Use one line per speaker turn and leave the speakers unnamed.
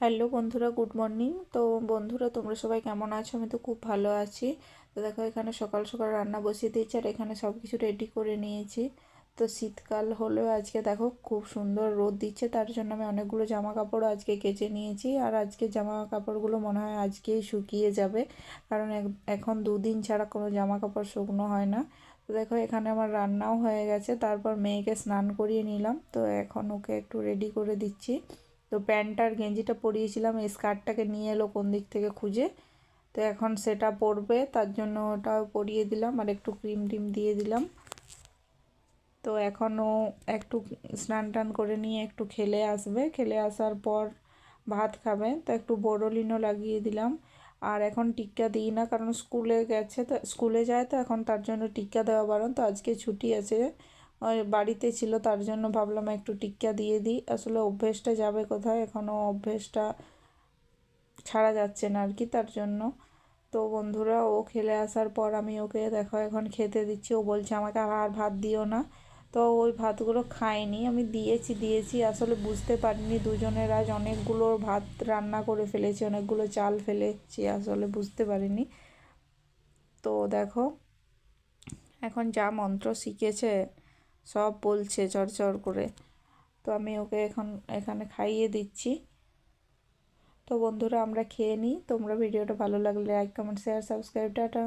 Hello বন্ধুরা, good morning. তো বন্ধুরা, তোমরা সবাই কেমন আছো? আমি তো খুব ভালো আছি। তো দেখো, এখানে সকাল সকাল রান্না বসিয়ে দিয়েছি আর এখানে সব কিছু রেডি করে নিয়েছি। তো শীতকাল হলেও আজকে দেখো খুব সুন্দর রোদ দিচ্ছে, তার জন্য আমি অনেকগুলো জামা কাপড় আজকে কেচে নিয়েছি। আর আজকে জামা কাপড়গুলো মনে হয় আজকেই শুকিয়ে যাবে, কারণ এখন দুদিন ছাড়া কোনো জামা কাপড় শুকনো হয় না। তো দেখো, এখানে আমার রান্নাও হয়ে গেছে, তারপর মেয়েকে স্নান করিয়ে নিলাম। তো এখন ওকে একটু রেডি করে দিচ্ছি। তো প্যান্ট আর গেঞ্জিটা পরিয়েছিলাম, এই স্কার্টটাকে নিয়ে এলো কোন দিক থেকে খুঁজে। তো এখন সেটা পরবে, তার জন্য ওটাও পরিয়ে দিলাম আর একটু ক্রিম টিম দিয়ে দিলাম। তো এখনও একটু স্নান টান করে নিয়ে একটু খেলে আসবে, খেলে আসার পর ভাত খাবে। তো একটু বোরোলিনও লাগিয়ে দিলাম। আর এখন টিক্কা দিই না, কারণ স্কুলে গেছে, তো স্কুলে যায়, তো এখন তার জন্য টিক্কা দেওয়া বারণ। তো আজকে ছুটি আছে, ওই বাড়িতে ছিল, তার জন্য ভাবলাম একটু টিক্কা দিয়ে দিই। আসলে অভ্যেসটা যাবে কোথায়, এখনও অভ্যেসটা ছাড়া যাচ্ছে না আর কি, তার জন্য। তো বন্ধুরা, ও খেলে আসার পর আমি ওকে দেখো এখন খেতে দিচ্ছি। ও বলছে আমাকে আর ভাত দিও না। তো ওই ভাতগুলো খাইনি, আমি দিয়েছি আসলে বুঝতে পারিনি দুজনের আজ অনেকগুলো ভাত রান্না করে ফেলেছি, অনেকগুলো চাল ফেলেছি, আসলে বুঝতে পারিনি। তো দেখো, এখন যা মন্ত্র শিখেছে সব বলছে চড়চড় করে। তো আমি ওকে এখন এখানে খাইয়ে দিচ্ছি। তো বন্ধুরা, আমরা খেয়ে নিই। তোমরা ভিডিওটা ভালো লাগলে like, comment, share, subscribe, tata.